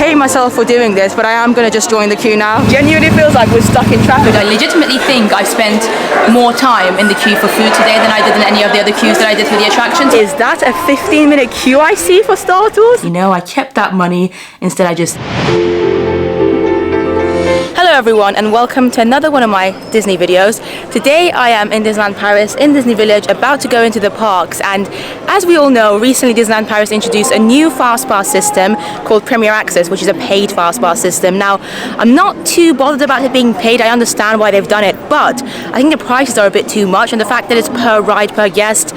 hate myself for doing this, but I am going to just join the queue now. Genuinely feels like we're stuck in traffic. I legitimately think I spent more time in the queue for food today than I did in any of the other queues that I did for the attractions. Is that a 15-minute queue I see for Star Tours? You know, I kept that money, instead I just... Hello everyone and welcome to another one of my Disney videos. Today I am in Disneyland Paris in Disney Village about to go into the parks, and as we all know, recently Disneyland Paris introduced a new FastPass system called Premier Access, which is a paid FastPass system. Now, I'm not too bothered about it being paid. I understand why they've done it, but I think the prices are a bit too much, and the fact that it's per ride, per guest,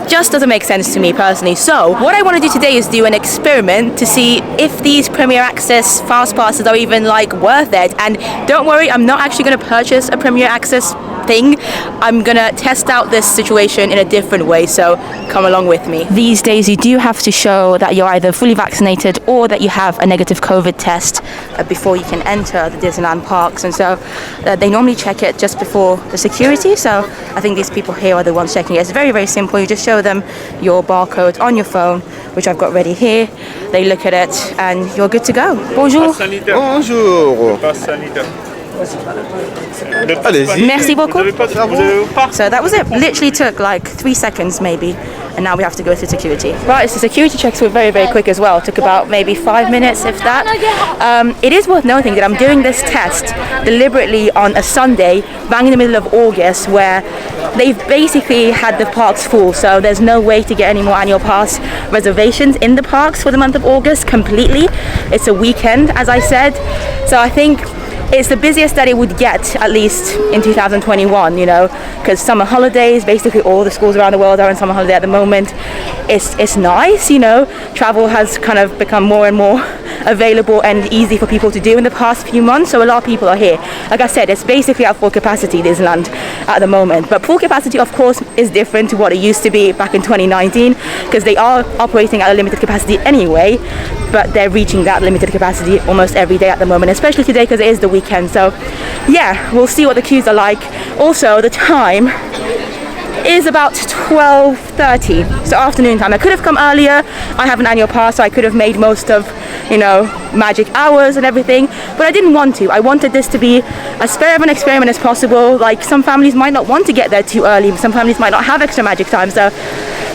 just doesn't make sense to me personally. So what I want to do today is do an experiment to see if these Premier Access fast passes are even like worth it. And don't worry, I'm not actually going to purchase a Premier Access thing. I'm gonna test out this situation in a different way, so come along with me. These days you do have to show that you're either fully vaccinated or that you have a negative COVID test before you can enter the Disneyland parks, and so they normally check it just before the security. So I think these people here are the ones checking it. It's very, very simple. You just show them your barcode on your phone, which I've got ready here. They look at it and you're good to go. Bonjour. Bonjour. Merci beaucoup. So that was it. Literally took like 3 seconds maybe, and now we have to go through security. Right, so security checks were very, very quick as well. It took about maybe 5 minutes, if that. It is worth noting that I'm doing this test deliberately on a Sunday, bang in the middle of August, where they've basically had the parks full, so there's no way to get any more annual pass reservations in the parks for the month of August completely. It's a weekend, as I said, so I think it's the busiest that it would get, at least in 2021, you know, because summer holidays, basically all the schools around the world are on summer holiday at the moment. It's nice, you know, travel has kind of become more and more available and easy for people to do in the past few months, so a lot of people are here. Like I said, it's basically at full capacity, Disneyland, at the moment, but full capacity of course is different to what it used to be back in 2019, because they are operating at a limited capacity anyway, but they're reaching that limited capacity almost every day at the moment, especially today because it is the weekend. So yeah, we'll see what the queues are like. Also, the time is about 12:30, so afternoon time. I could have come earlier. I have an annual pass, so I could have made most of, you know, magic hours and everything, but I didn't want to. I wanted this to be as fair of an experiment as possible. Like, some families might not want to get there too early, some families might not have extra magic time, so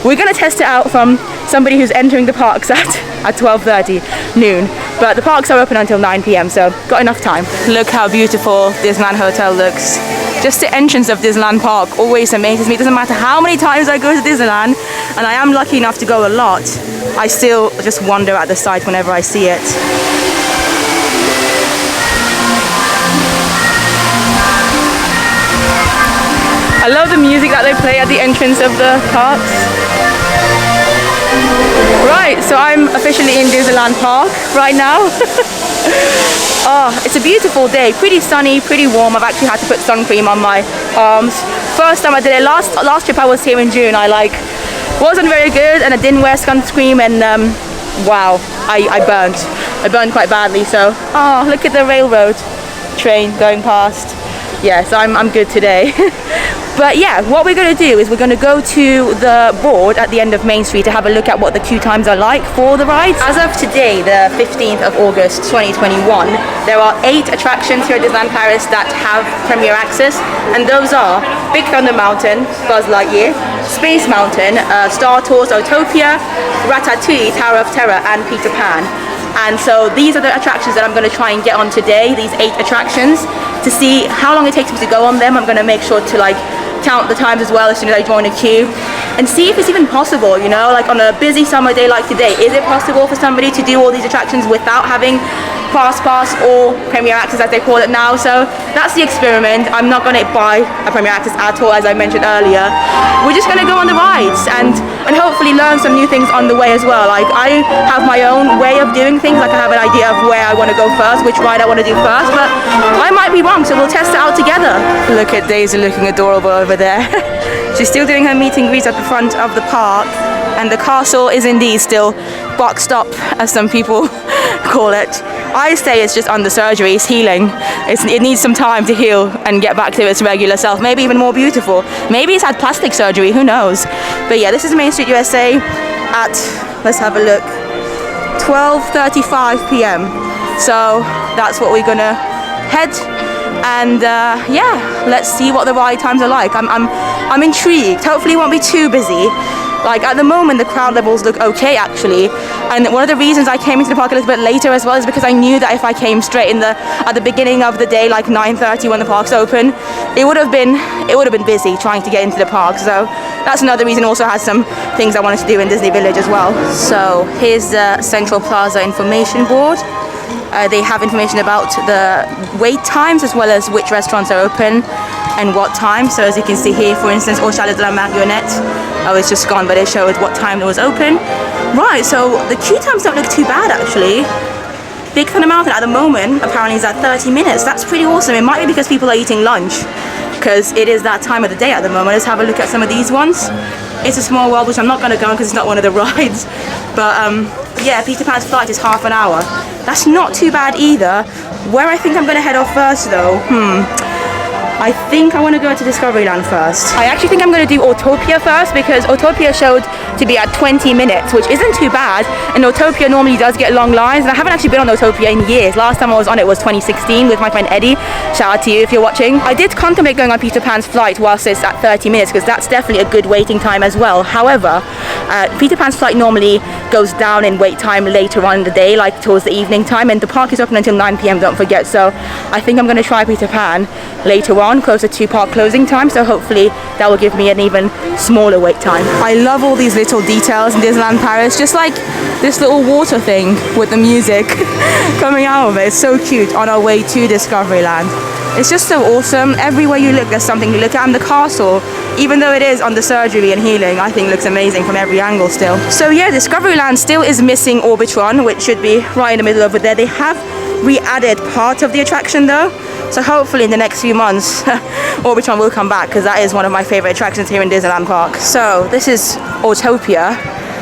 we're gonna test it out from somebody who's entering the parks at 12:30 noon. But the parks are open until 9 p.m, so got enough time. Look how beautiful Disneyland Hotel looks. Just the entrance of Disneyland Park always amazes me. It doesn't matter how many times I go to Disneyland, and I am lucky enough to go a lot, I still just wonder at the site whenever I see it. I love the music that they play at the entrance of the parks. Right, so I'm officially in Disneyland Park right now. Oh, it's a beautiful day, pretty sunny, pretty warm. I've actually had to put sun cream on my arms. First time I did it, last trip I was here in June, I wasn't very good and I didn't wear sunscreen, and wow, I burned quite badly. So, oh, look at the railroad train going past. Yes, I'm good today. But yeah, what we're going to do is we're going to go to the board at the end of Main Street to have a look at what the queue times are like for the rides. As of today, the 15th of August 2021, there are 8 attractions here at Disneyland Paris that have Premier Access, and those are Big Thunder Mountain, Buzz Lightyear, Space Mountain, Star Tours, Autopia, Ratatouille, Tower of Terror, and Peter Pan. And so these are the attractions that I'm going to try and get on today, these 8 attractions, to see how long it takes me to go on them. I'm going to make sure to count the times as well as soon as I join a queue, and see if it's even possible, you know, like on a busy summer day like today, is it possible for somebody to do all these attractions without having FastPass or Premier Access as they call it now? So that's the experiment. I'm not going to buy a Premier Access at all, as I mentioned earlier. We're just going to go on the rides and hopefully learn some new things on the way as well. Like, I have my own way of doing things, like I have an idea of where I want to go first, which ride I want to do first, but I might be wrong, so we'll test it out together. Look at Daisy looking adorable over there. She's still doing her meet and greet at the front of the park, and the castle is indeed still boxed up, as some people call it. I say it's just under surgery, it's healing. It needs some time to heal and get back to its regular self, maybe even more beautiful. Maybe it's had plastic surgery, who knows? But yeah, this is Main Street USA at, let's have a look, 12:35 p.m. So that's what we're gonna head. And yeah, let's see what the ride times are like. I'm intrigued. Hopefully it won't be too busy. Like at the moment the crowd levels look okay actually, and one of the reasons I came into the park a little bit later as well is because I knew that if I came straight at the beginning of the day, like 9:30 when the park's open, it would have been busy trying to get into the park. So that's another reason. Also has some things I wanted to do in Disney Village as well. So here's the Central Plaza information board. They have information about the wait times as well as which restaurants are open and what time. So as you can see here, for instance, Au Chalet de la Marionnette. Oh, it's just gone, but it showed what time it was open. Right, so the queue times don't look too bad actually. Big Thunder Mountain at the moment apparently is at 30 minutes. That's pretty awesome. It might be because people are eating lunch, because it is that time of the day at the moment. Let's have a look at some of these ones. It's a Small World, which I'm not going to go on because it's not one of the rides. But yeah, Peter Pan's flight is half an hour. That's not too bad either. Where I think I'm going to head off first though, I think I want to go to Discoveryland first. I actually think I'm going to do Autopia first, because Autopia showed to be at 20 minutes, which isn't too bad. And Autopia normally does get long lines, and I haven't actually been on Autopia in years. Last time I was on it was 2016 with my friend Eddie. Shout out to you if you're watching. I did contemplate going on Peter Pan's flight whilst it's at 30 minutes, because that's definitely a good waiting time as well. However, Peter Pan's flight normally goes down in wait time later on in the day, like towards the evening time, and the park is open until 9 p.m, don't forget. So I think I'm going to try Peter Pan later on, closer to park closing time, so hopefully that will give me an even smaller wait time. I love all these little details in Disneyland Paris, just like this little water thing with the music coming out of it. It's so cute on our way to Discoveryland. It's just so awesome. Everywhere you look there's something to look at, and the castle, even though it is under surgery and healing, I think looks amazing from every angle still. So yeah, Discoveryland still is missing Orbitron, which should be right in the middle over there. They have re-added part of the attraction though, so hopefully in the next few months Orbitron will come back, because that is one of my favorite attractions here in Disneyland Park. So this is Autopia.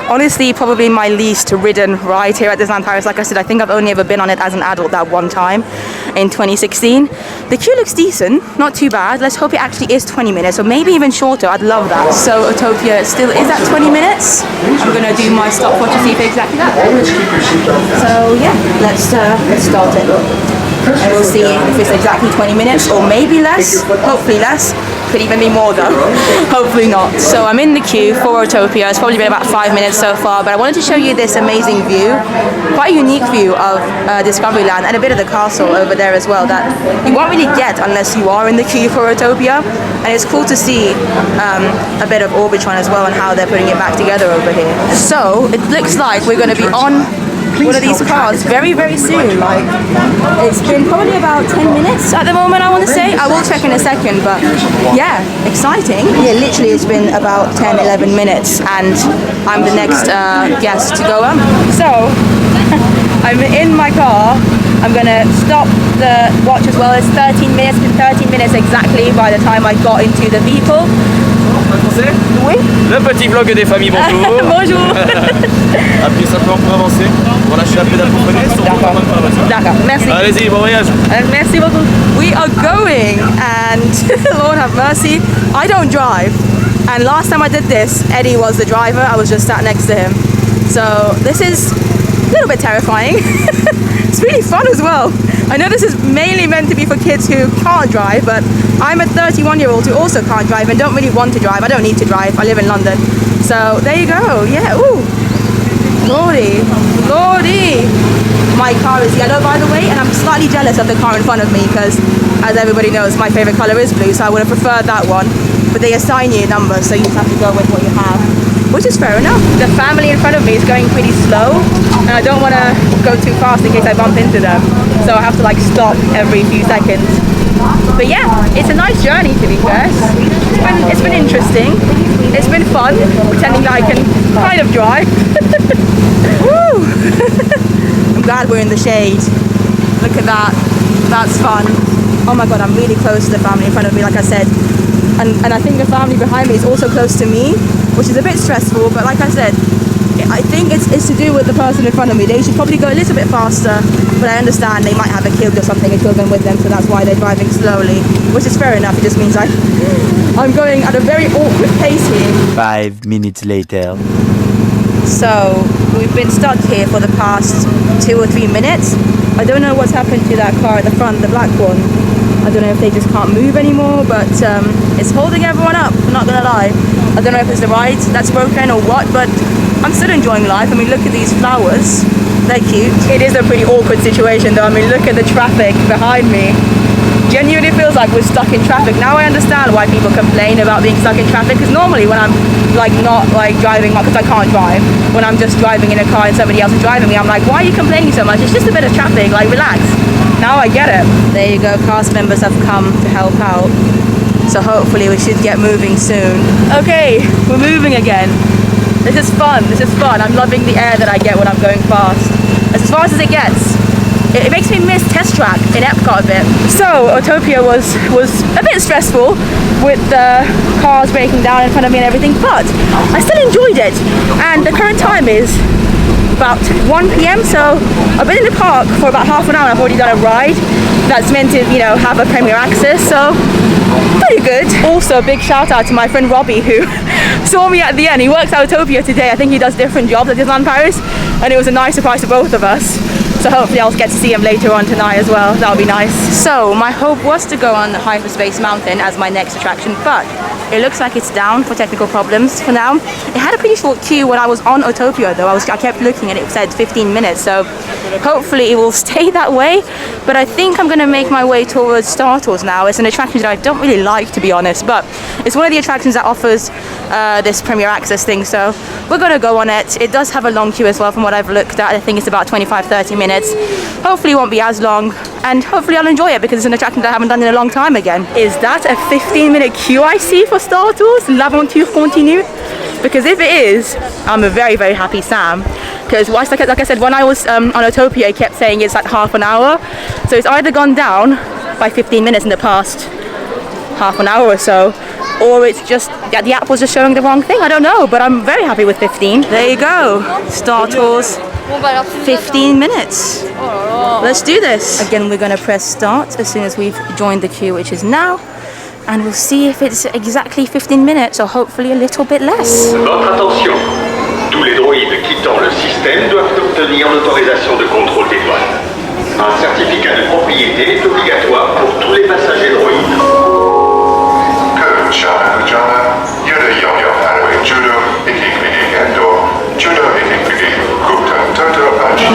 Honestly, probably my least ridden ride here at Disneyland Paris. Like I said, I think I've only ever been on it as an adult that one time in 2016. The queue looks decent, not too bad. Let's hope it actually is 20 minutes, or maybe even shorter. I'd love that. So Autopia still is at 20 minutes. I'm gonna do my stopwatch to see if it's exactly that. So yeah, let's start it. And we'll see if it's exactly 20 minutes or maybe less. Hopefully less. Could even be more though. Hopefully not. So I'm in the queue for Autopia. It's probably been about 5 minutes so far, but I wanted to show you this amazing view, quite a unique view of Discoveryland, and a bit of the castle over there as well, that you won't really get unless you are in the queue for Autopia. And it's cool to see a bit of Orbitron as well and how they're putting it back together over here. So it looks like we're going to be on one of these cars very, very soon. Like, it's been probably about 10 minutes at the moment, I want to say. I will check in a second, but yeah, exciting. Yeah, literally it's been about 10-11 minutes and I'm the next guest to go on. So I'm in my car. I'm gonna stop the watch as well. It's 13 minutes, it's been 13 minutes exactly by the time I got into the vehicle. Oui. Le petit vlog des familles, bonjour. Bonjour. Appuyez simplement pour avancer. Pour lâcher la pédale pour freiner. D'accord, merci. Allez-y, bon voyage. Merci beaucoup. We are going, and Lord have mercy, I don't drive. And last time I did this, Eddie was the driver. I was just sat next to him. So this is a little bit terrifying. It's really fun as well. I know this is mainly meant to be for kids who can't drive, but I'm a 31-year-old who also can't drive and don't really want to drive. I don't need to drive. I live in London. So there you go. Yeah. Ooh. Lordy. Lordy. My car is yellow, by the way, and I'm slightly jealous of the car in front of me because, as everybody knows, my favorite color is blue, so I would have preferred that one. But they assign you a number, so you just have to go with what you have, which is fair enough. The family in front of me is going pretty slow, and I don't want to go too fast in case I bump into them. So I have to like stop every few seconds. But yeah, it's a nice journey to be fair. It's been interesting. It's been fun, pretending that I can kind of drive. Woo! I'm glad we're in the shade. Look at that. That's fun. Oh my god, I'm really close to the family in front of me, like I said. And I think the family behind me is also close to me, which is a bit stressful, but like I said, I think it's to do with the person in front of me. They should probably go a little bit faster, but I understand they might have a kid or something, a children with them, so that's why they're driving slowly, which is fair enough. It just means I'm going at a very awkward pace here. 5 minutes later. So we've been stuck here for the past 2 or 3 minutes. I don't know what's happened to that car at the front, the black one. I don't know if they just can't move anymore, but it's holding everyone up, I'm not gonna lie. I don't know if it's the ride that's broken or what, but I'm still enjoying life. I mean, look at these flowers, they're cute. It is a pretty awkward situation though. I mean, look at the traffic behind me. Genuinely feels like we're stuck in traffic. Now I understand why people complain about being stuck in traffic, because normally when I'm like not like driving, because I can't drive, when I'm just driving in a car and somebody else is driving me, I'm like, why are you complaining so much? It's just a bit of traffic, like relax. Now I get it. There you go, cast members have come to help out. So hopefully we should get moving soon. Okay, we're moving again. This is fun, I'm loving the air that I get when I'm going fast. As fast as it gets. It makes me miss Test Track in Epcot a bit. So Autopia was a bit stressful with the cars breaking down in front of me and everything, but I still enjoyed it. And the current time is about 1 p.m. so I've been in the park for about half an hour. I've already done a ride that's meant to, you know, have a Premier Access, so pretty good. Also a big shout out to my friend Robbie, who saw me at the end. He works at Autopia today. I think he does different jobs at Disneyland Paris, and it was a nice surprise to both of us. So hopefully I'll get to see him later on tonight as well. That'll be nice. So my hope was to go on Hyperspace Mountain as my next attraction, but it looks like it's down for technical problems for now. It had a pretty short queue when I was on Autopia though. I kept looking and it said 15 minutes, so hopefully it will stay that way. But I think I'm gonna make my way towards Star Tours now. It's an attraction that I don't really like, to be honest, but it's one of the attractions that offers this Premier Access thing, so we're gonna go on it. It does have a long queue as well from what I've looked at. I think it's about 25-30 minutes. Hopefully it won't be as long, and hopefully I'll enjoy it because it's an attraction that I haven't done in a long time again. Is that a 15-minute queue I see for Star Tours? L'aventure continue? Because if it is, I'm a very, very happy Sam. Because like I said, when I was on Autopia, it kept saying it's like half an hour. So it's either gone down by 15 minutes in the past half an hour or so, or it's just that the app was just showing the wrong thing. I don't know, but I'm very happy with 15. There you go, Star Tours, 15 minutes. Let's do this. Again, we're gonna press start as soon as we've joined the queue, which is now, and we'll see if it's exactly 15 minutes or hopefully a little bit less. Votre attention, tous les droïdes quittant le système doivent obtenir l'autorisation de contrôle des douanes. Un certificat de propriété est obligatoire pour tous les passagers droïdes.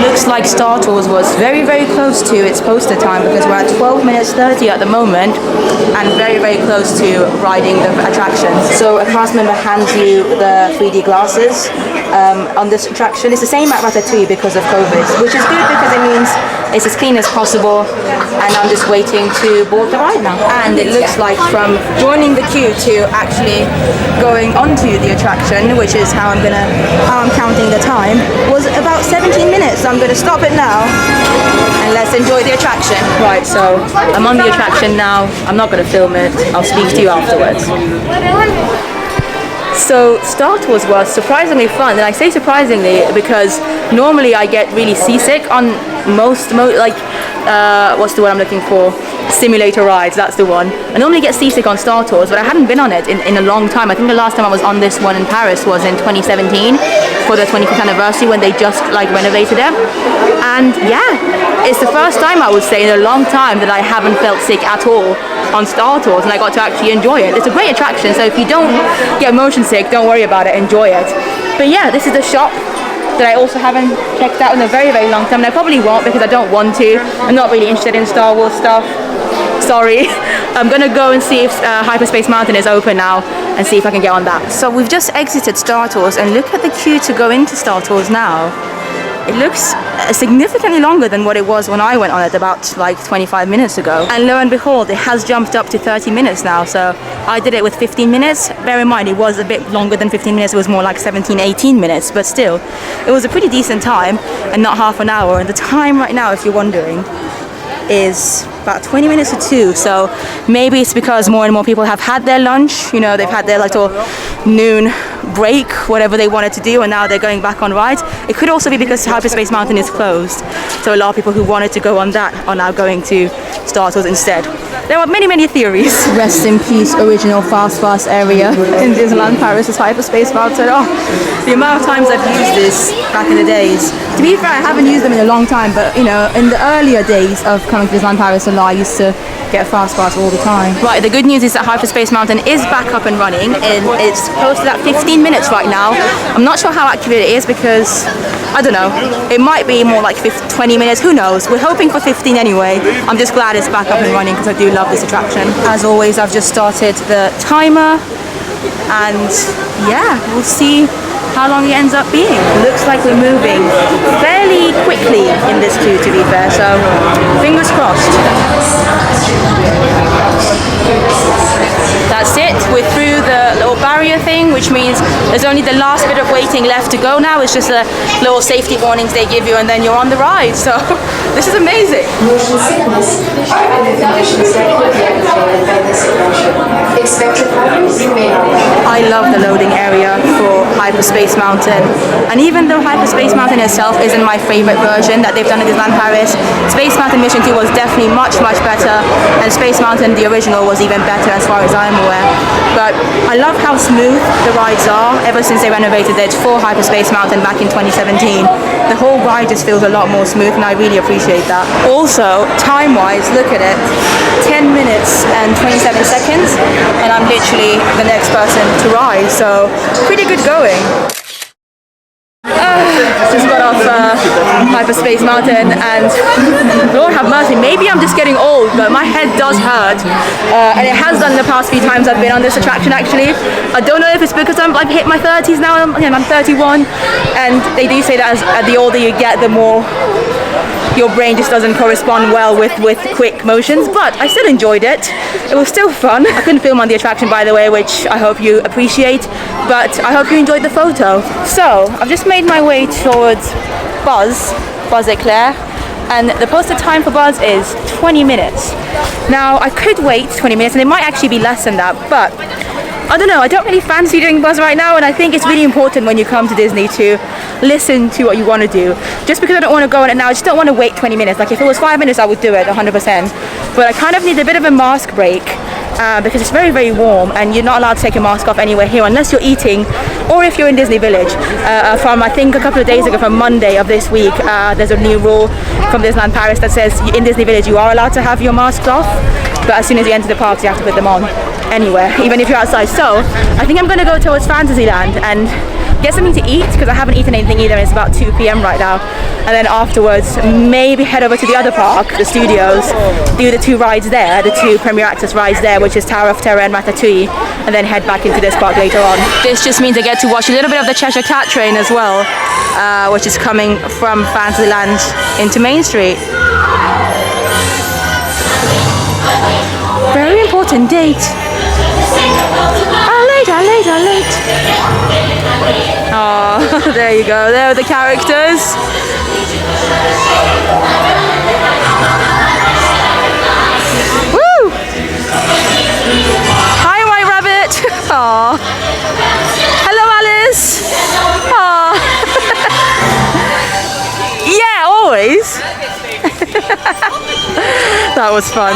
Looks like Star Tours was very, very close to its poster time, because we're at 12 minutes 30 at the moment and very, very close to riding the attraction. So a cast member hands you the 3D glasses on this attraction. It's the same at Ratatouille because of COVID, which is good because it means it's as clean as possible, and I'm just waiting to board the ride now. And it looks like from joining the queue to actually going onto the attraction, which is how I'm counting the time, was about 17 minutes. So I'm going to stop it now and let's enjoy the attraction. Right, so I'm on the attraction now. I'm not going to film it. I'll speak to you afterwards. So Star Tours was surprisingly fun, and I say surprisingly because normally I get really seasick on most what's the word I'm looking for? Simulator rides, that's the one. I normally get seasick on Star Tours, but I hadn't been on it in a long time. I think the last time I was on this one in Paris was in 2017 for the 25th anniversary when they just like renovated it. And yeah, it's the first time I would say in a long time that I haven't felt sick at all on Star Tours, and I got to actually enjoy it. It's a great attraction, so if you don't get motion sick, don't worry about it, enjoy it. But yeah, this is the shop that I also haven't checked out in a very, very long time, and I probably won't because I don't want to. I'm not really interested in Star Wars stuff. Sorry. I'm gonna go and see if Hyperspace Mountain is open now and see if I can get on that. So we've just exited Star Tours, and look at the queue to go into Star Tours now. It looks significantly longer than what it was when I went on it about like 25 minutes ago. And lo and behold, it has jumped up to 30 minutes now. So I did it with 15 minutes. Bear in mind, it was a bit longer than 15 minutes. It was more like 17, 18 minutes. But still, it was a pretty decent time and not half an hour. And the time right now, if you're wondering, is about 20 minutes to 2. So maybe it's because more and more people have had their lunch, you know, they've had their little noon break, whatever they wanted to do, and now they're going back on rides. It could also be because Hyperspace Mountain is closed, so a lot of people who wanted to go on that are now going to Star Tours instead. there are many, many theories. Rest in peace, original FastPass area in Disneyland Paris is Hyperspace Mountain. Oh, the amount of times I've used this back in the days. To be fair, I haven't used them in a long time, but you know, in the earlier days of coming to Disneyland Paris a lot, I used to get FastPass all the time. Right, the good news is that Hyperspace Mountain is back up and running, and it's close to that 15 minutes right now. I'm not sure how accurate it is because, I don't know, it might be more like 20 minutes, who knows. We're hoping for 15 anyway. I'm just glad it's back up and running because I do love this attraction. As always, I've just started the timer, and yeah, we'll see how long it ends up being. Looks like we're moving fairly quickly in this queue, to be fair, so fingers crossed. That's it, we're through the little barrier thing, which means there's only the last bit of waiting left to go now. It's just the little safety warnings they give you and then you're on the ride, so this is amazing. Motion sickness or other conditions that could be aggravated by this attraction. Expected hours may not. I love the loading area for Hyperspace Mountain, and even though Hyperspace Mountain itself isn't my favorite version that they've done in Disneyland Paris, Space Mountain Mission 2 was definitely much, much better, and Space Mountain, the original, was even better as far as I'm aware. But I love how smooth the rides are ever since they renovated it for Hyperspace Mountain back in 2017. The whole ride just feels a lot more smooth, and I really appreciate that. Also, time-wise, look at it, 10 minutes and 27 seconds, and I'm literally the next person to ride, so pretty good going. Just got off Hyperspace Mountain, and Lord have mercy, maybe I'm just getting old, but my head does hurt, and it has done the past few times I've been on this attraction actually. I don't know if it's because I've hit my 30s now, I'm 31, and they do say that as the older you get, the more your brain just doesn't correspond well with quick motions, but I still enjoyed it. It was still fun. I couldn't film on the attraction, by the way, which I hope you appreciate, but I hope you enjoyed the photo. So I've just made my way towards Buzz Eclair, and the posted time for Buzz is 20 minutes. Now I could wait 20 minutes, and it might actually be less than that, but I don't know, I don't really fancy doing Buzz right now, and I think it's really important when you come to Disney to listen to what you want to do. Just because I don't want to go on it now, I just don't want to wait 20 minutes. Like if it was 5 minutes, I would do it 100%. But I kind of need a bit of a mask break because it's very, very warm, and you're not allowed to take a mask off anywhere here unless you're eating, or if you're in Disney Village. From I think a couple of days ago, from Monday of this week, there's a new rule from Disneyland Paris that says in Disney Village you are allowed to have your masks off, but as soon as you enter the parks you have to put them on anywhere, even if you're outside. So I think I'm going to go towards Fantasyland and get something to eat because I haven't eaten anything either, and it's about 2 p.m. right now, and then afterwards maybe head over to the other park, the studios, do the 2 rides there, the 2 Premier Access rides there, which is Tower of Terror and Ratatouille, and then head back into this park later on. This just means I get to watch a little bit of the Cheshire Cat train as well, which is coming from Fantasyland into Main Street. Very important date. Late. Oh, there you go. There are the characters. Woo! Hi, White Rabbit. Aww. Hello, Alice. Aww. Yeah, always. That was fun.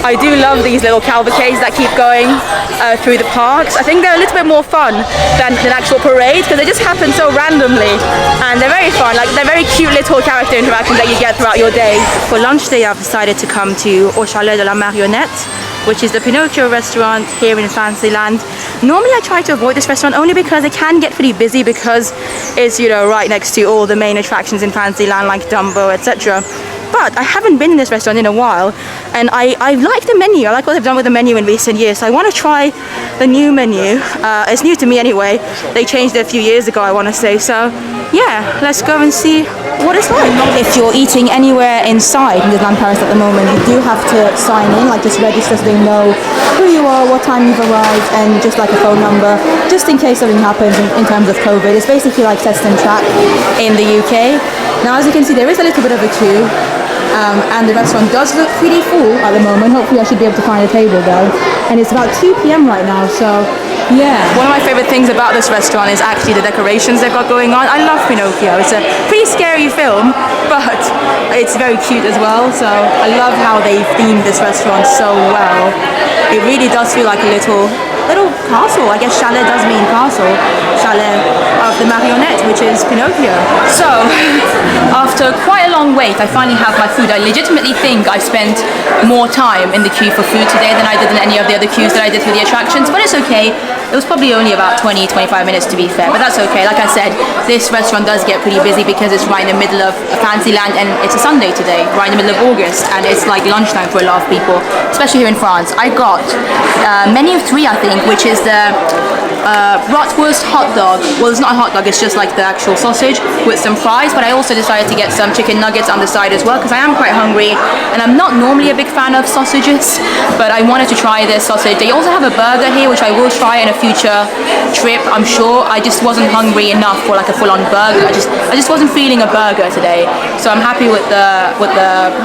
I do love these little calvacades that keep going through the parks. I think they're a little bit more fun than an actual parade because they just happen so randomly, and they're very fun. Like, they're very cute little character interactions that you get throughout your day. For lunch today, I've decided to come to Au Chalet de la Marionnette, which is the Pinocchio restaurant here in Fantasyland. Normally I try to avoid this restaurant only because it can get pretty busy because it's, you know, right next to all the main attractions in Fantasyland like Dumbo, etc. But I haven't been in this restaurant in a while, and I like the menu. I like what they've done with the menu in recent years, so I want to try the new menu. It's new to me anyway. They changed it a few years ago, I want to say. So yeah, let's go and see what it's like. If you're eating anywhere inside Disneyland Paris at the moment, you do have to sign in, like just register so they know who you are, what time you've arrived, and just like a phone number, just in case something happens in terms of COVID. It's basically like Test and Track in the UK. Now, as you can see, there is a little bit of a queue. And the restaurant does look pretty full at the moment. Hopefully I should be able to find a table though. And it's about 2 p.m. right now, so yeah. One of my favorite things about this restaurant is actually the decorations they've got going on. I love Pinocchio. It's a pretty scary film, but it's very cute as well. So I love how they've themed this restaurant so well. It really does feel like a little castle. I guess chalet does mean castle. Chalet of the Marionnette, which is Pinocchio. So after quite a long wait, I finally have my food. I legitimately think I spent more time in the queue for food today than I did in any of the other queues that I did for the attractions, but it's okay. It was probably only about 20-25 minutes to be fair, but that's okay. Like I said, this restaurant does get pretty busy because it's right in the middle of Fantasyland, and it's a Sunday today, right in the middle of August, and it's like lunchtime for a lot of people, especially here in France. I got menu of 3, I think, which is the bratwurst hot dog. Well, it's not a hot dog, it's just like the actual sausage with some fries, but I also decided to get some chicken nuggets on the side as well because I am quite hungry, and I'm not normally a big fan of sausages, but I wanted to try this sausage. They also have a burger here, which I will try in a future trip, I'm sure. I just wasn't hungry enough for like a full-on burger. I just wasn't feeling a burger today, so I'm happy with the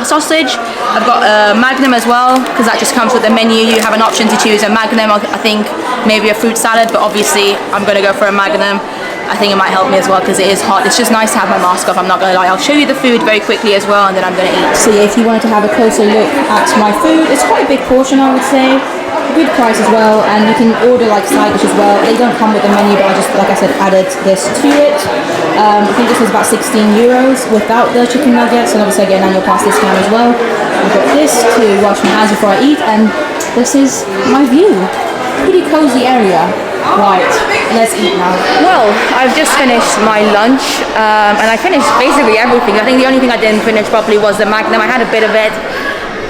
sausage. I've got a Magnum as well because that just comes with the menu. You have an option to choose a Magnum, I think maybe a fruit salad, but obviously I'm gonna go for a Magnum. I think it might help me as well because it is hot. It's just nice to have my mask off, I'm not gonna lie. I'll show you the food very quickly as well, and then I'm gonna eat. So yeah, if you wanted to have a closer look at my food, it's quite a big portion, I would say. Good price as well, and you can order like side dish as well. They don't come with the menu, but I just, like I said, added this to it. I think this was about 16 euros without the chicken nuggets, and obviously I get an annual pass discount as well. I've got this to wash my hands before I eat, and this is my view. Pretty cozy area. Right, let's eat now. Well, I've just finished my lunch, and I finished basically everything. I think the only thing I didn't finish properly was the Magnum. I had a bit of it.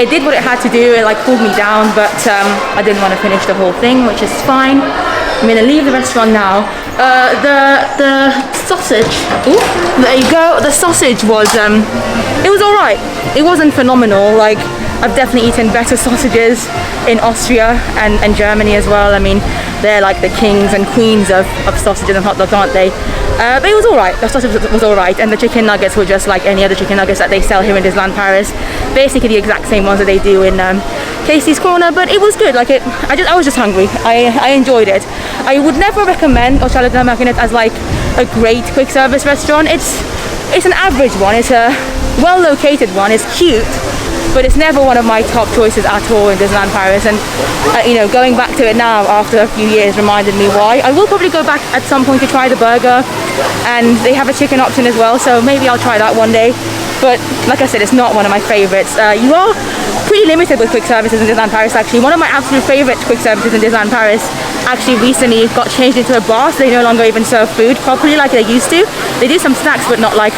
It did what it had to do, it like pulled me down, but I didn't want to finish the whole thing, which is fine. I'm gonna leave the restaurant now. The sausage, ooh, there you go. The sausage was, it was alright. It wasn't phenomenal. Like, I've definitely eaten better sausages in Austria and Germany as well. I mean, they're like the kings and queens of sausages and hot dogs, aren't they? But it was alright. The sausage was alright, and the chicken nuggets were just like any other chicken nuggets that they sell here in Disneyland Paris. Basically the exact same ones that they do in Casey's Corner, but it was good. Like I was just hungry. I enjoyed it. I would never recommend Au Chalet de la Marionnette as like a great quick service restaurant. It's an average one. It's a well located one. It's cute, but it's never one of my top choices at all in Disneyland Paris. And you know, going back to it now after a few years reminded me why. I will probably go back at some point to try the burger, and they have a chicken option as well, so maybe I'll try that one day. But like I said, it's not one of my favorites. You are pretty limited with quick services in Disneyland Paris actually. One of my absolute favorite quick services in Disneyland Paris actually recently got changed into a bar, so they no longer even serve food properly like they used to. They do some snacks but not like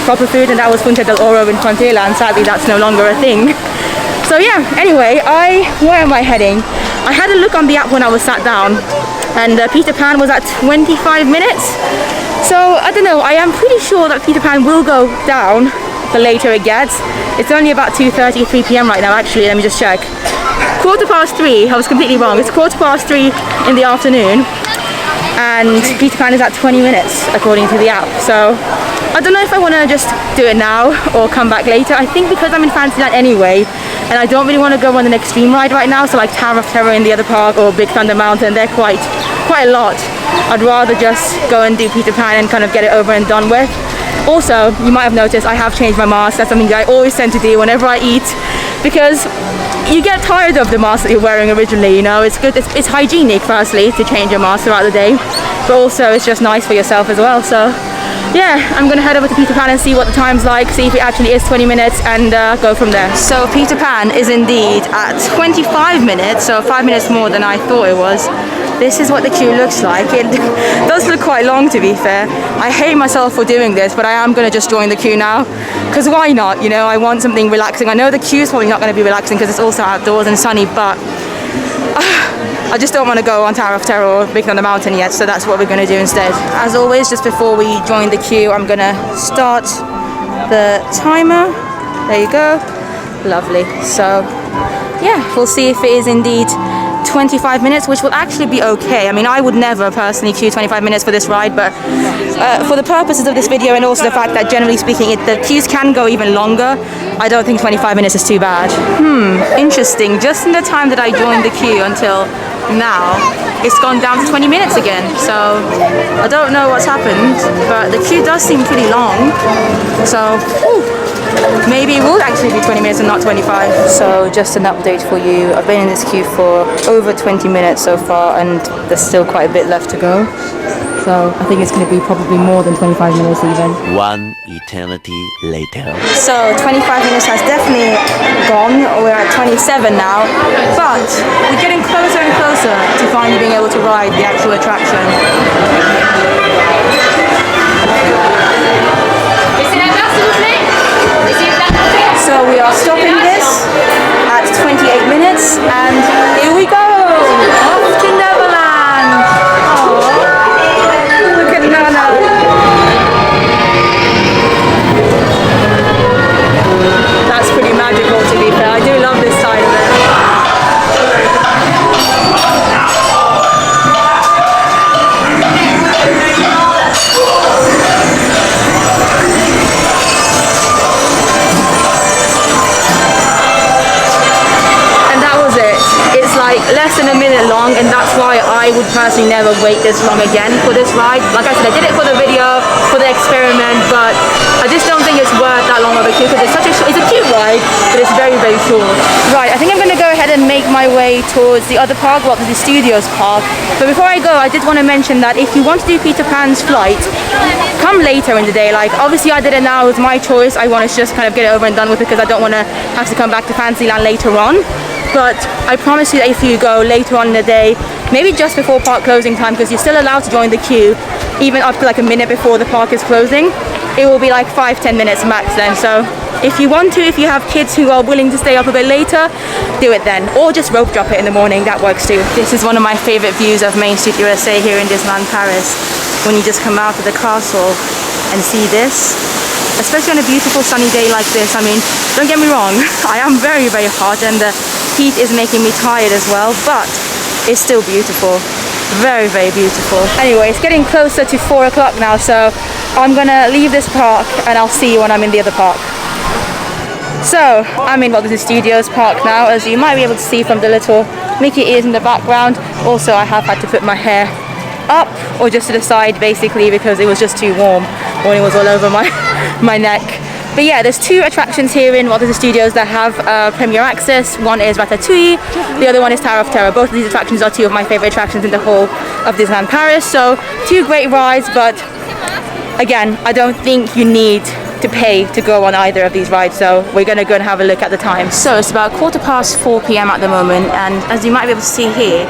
proper food, and that was Punta del Oro in Frontierland. Sadly that's no longer a thing. So yeah, anyway, where am I heading? I had a look on the app when I was sat down, and Peter Pan was at 25 minutes. So I don't know, I am pretty sure that Peter Pan will go down the later it gets. It's only about 2:30, 3 p.m. right now actually, let me just check. 3:15, I was completely wrong. It's 3:15 in the afternoon, and Peter Pan is at 20 minutes according to the app. So I don't know if I want to just do it now or come back later. I think because I'm in Fantasyland anyway, and I don't really want to go on an extreme ride right now, so like Tower of Terror in the other park or Big Thunder Mountain, they're quite a lot. I'd rather just go and do Peter Pan and kind of get it over and done with. Also, you might have noticed I have changed my mask. That's something that I always tend to do whenever I eat, because you get tired of the mask that you're wearing originally, you know. It's good, it's hygienic firstly to change your mask throughout the day, but also it's just nice for yourself as well. So yeah, I'm gonna head over to Peter Pan and see what the time's like, see if it actually is 20 minutes, and go from there. So Peter Pan is indeed at 25 minutes, so 5 minutes more than I thought it was. This is what the queue looks like. It does look quite long, to be fair. I hate myself for doing this, but I am gonna just join the queue now, because why not, you know? I want something relaxing. I know the queue's probably not gonna be relaxing because it's also outdoors and sunny, but I just don't want to go on Tower of Terror or Big Thunder Mountain yet, so that's what we're going to do instead. As always, just before we join the queue, I'm going to start the timer. There you go. Lovely. So yeah, we'll see if it is indeed 25 minutes, which will actually be okay. I mean, I would never personally queue 25 minutes for this ride, but for the purposes of this video and also the fact that generally speaking the queues can go even longer, I don't think 25 minutes is too bad. Interesting. Just in the time that I joined the queue until now, it's gone down to 20 minutes again. So I don't know what's happened, but the queue does seem pretty long. So maybe it will actually be 20 minutes and not 25. So just an update for you. I've been in this queue for over 20 minutes so far, and there's still quite a bit left to go. So I think it's going to be probably more than 25 minutes even. One eternity later. So 25 minutes has definitely gone. We're at 27 now, but we're getting closer and closer to finally being able to ride the actual attraction. So we are stopping this at 28 minutes, and here we go! Off to Neverland! Aww. Look at Nana! That's pretty magical, to be fair. I do love this side of it. Less than a minute long, and that's why I would personally never wait this long again for this ride. Like I said, I did it for the video, for the experiment, but I just don't think it's worth that long of a queue because it's it's a cute ride, but it's very, very short. Right, I think I'm going to go ahead and make my way towards the other park, well, the Studios Park. But before I go, I did want to mention that if you want to do Peter Pan's flight, come later in the day. Like, obviously I did it now, it was my choice. I want to just kind of get it over and done with because I don't want to have to come back to Fantasyland later on. But I promise you that if you go later on in the day, maybe just before park closing time, because you're still allowed to join the queue even up to like a minute before the park is closing, it will be like 5-10 minutes max then. So if you want to, if you have kids who are willing to stay up a bit later, do it then, or just rope drop it in the morning, that works too. This is one of my favorite views of Main Street USA here in Disneyland Paris, when you just come out of the castle and see this. Especially on a beautiful sunny day like this. I mean, don't get me wrong, I am very, very hot and the heat is making me tired as well, but it's still beautiful. Very, very beautiful. Anyway, it's getting closer to 4 o'clock now, so I'm gonna leave this park and I'll see you when I'm in the other park. So, I'm in Walt Disney Studios Park now, as you might be able to see from the little Mickey ears in the background. Also, I have had to put my hair up or just to the side basically because it was just too warm when it was all over my neck. But yeah, there's 2 attractions here in Walt Disney Studios that have Premier Access. One is Ratatouille, the other one is Tower of Terror. Both of these attractions are 2 of my favorite attractions in the whole of Disneyland Paris. So 2 great rides, but again, I don't think you need to pay to go on either of these rides, so we're gonna go and have a look at the time. So it's about 4 p.m. at the moment, and as you might be able to see here,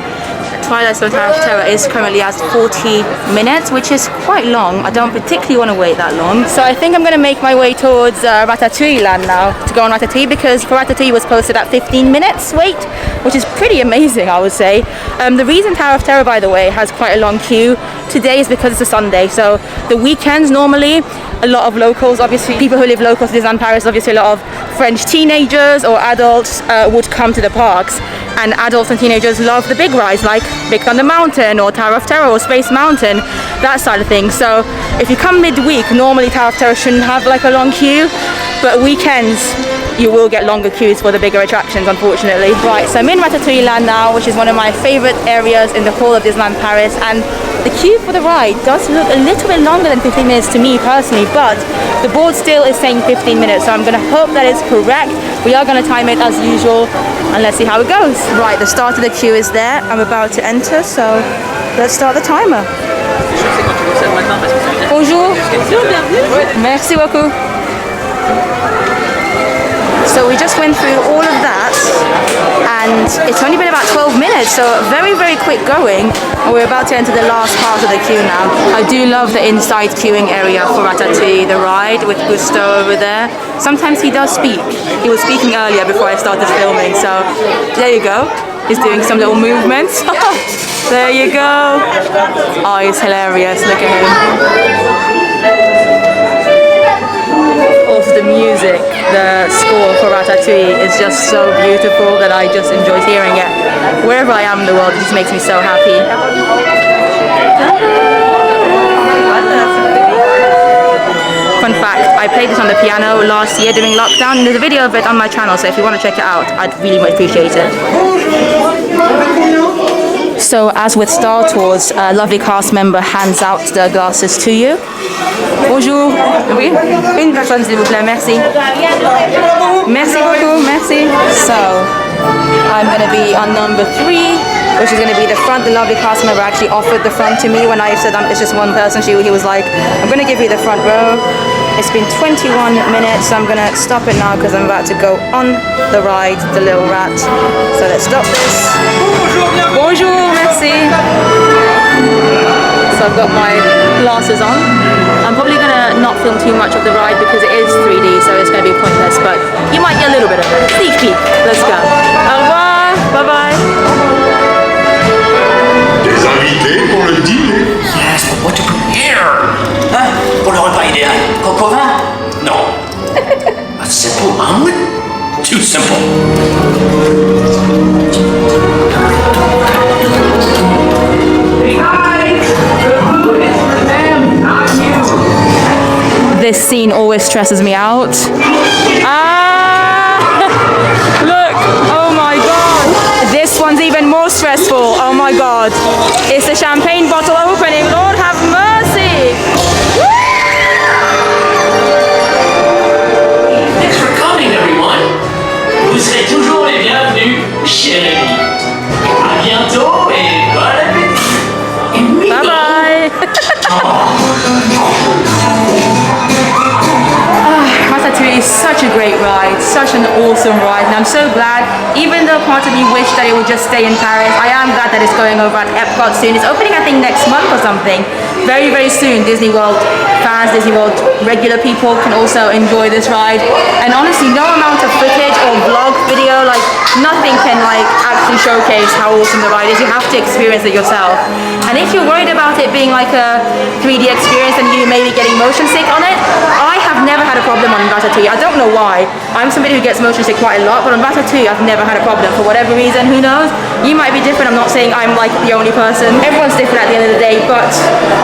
Twilight Zone Tower of Terror is currently at 40 minutes, which is quite long. I don't particularly want to wait that long. So I think I'm going to make my way towards Ratatouille Land now to go on Ratatouille, because for Ratatouille was posted at 15 minutes wait, which is pretty amazing, I would say. The reason Tower of Terror, by the way, has quite a long queue today is because it's a Sunday. So the weekends normally, a lot of locals, obviously people who live local to Disneyland Paris, obviously a lot of French teenagers or adults would come to the parks. And adults and teenagers love the big rides like Big Thunder Mountain or Tower of Terror or Space Mountain, that side of things. So if you come midweek, normally Tower of Terror shouldn't have like a long queue, but weekends you will get longer queues for the bigger attractions, unfortunately. Right, so I'm in Ratatouille Land now, which is one of my favorite areas in the whole of Disneyland Paris, and the queue for the ride does look a little bit longer than 15 minutes to me personally, but the board still is saying 15 minutes, so I'm gonna hope that it's correct. We are gonna time it as usual, and let's see how it goes. Right, the start of the queue is there. I'm about to enter, so let's start the timer. Bonjour. Merci beaucoup. So we just went through all of that, and it's only been about 12 minutes, so very, very quick going, and we're about to enter the last part of the queue now. I do love the inside queuing area for Ratatouille, the ride with Gusto over there. Sometimes he does speak. He was speaking earlier before I started filming, so there you go. He's doing some little movements. There you go. Oh, he's hilarious. Look at him. Also the music, the score for Ratatouille is just so beautiful that I just enjoy hearing it. Wherever I am in the world, it just makes me so happy. Fun fact, I played this on the piano last year during lockdown, and there's a video of it on my channel, so if you want to check it out, I'd really appreciate it. So as with Star Tours, a lovely cast member hands out the glasses to you. Bonjour. Oui. Une personne s'il vous plaît. Merci. Merci beaucoup. Merci. So I'm going to be on number 3, which is going to be the front. The lovely cast member actually offered the front to me when I said it's just one person. He was like, I'm going to give you the front row. It's been 21 minutes, so I'm going to stop it now because I'm about to go on the ride, the little rat. So let's stop this. Bonjour, merci. So I've got my glasses on. I'm probably going to not film too much of the ride because it is 3D, so it's going to be pointless, but you might get a little bit of it. Sneak peek. Let's go. Au revoir. Bye-bye. Des invités pour le dîner. Yes, but what to prepare? Hein? Pour le repas idéal, coq au vin? Non. A simple omelet? Too simple. This scene always stresses me out. Look! Oh my god! This one's even more stressful. Oh my god! It's the champagne bottle opening. Lord have mercy! Thanks for coming, everyone. Vous serez toujours les bienvenus chez Rémi. À bientôt et bon appétit. Bye bye! Ratatouille is such a great ride, such an awesome ride, and I'm so glad, even though part of me wished that it would just stay in Paris, I am glad that it's going over at Epcot soon. It's opening, I think, next month or something. Very, very soon, Disney World fans, Disney World regular people can also enjoy this ride. And honestly, no amount of footage or vlog video, like nothing can actually showcase how awesome the ride is. You have to experience it yourself. And if you're worried about it being like a 3D experience and you maybe getting motion sick on it, I have never had a problem on Ratatouille. I don't know why. I'm somebody who gets motion sick quite a lot, but on Ratatouille I've never had a problem for whatever reason. Who knows? You might be different. I'm not saying I'm like the only person. Everyone's different at the end of the day, but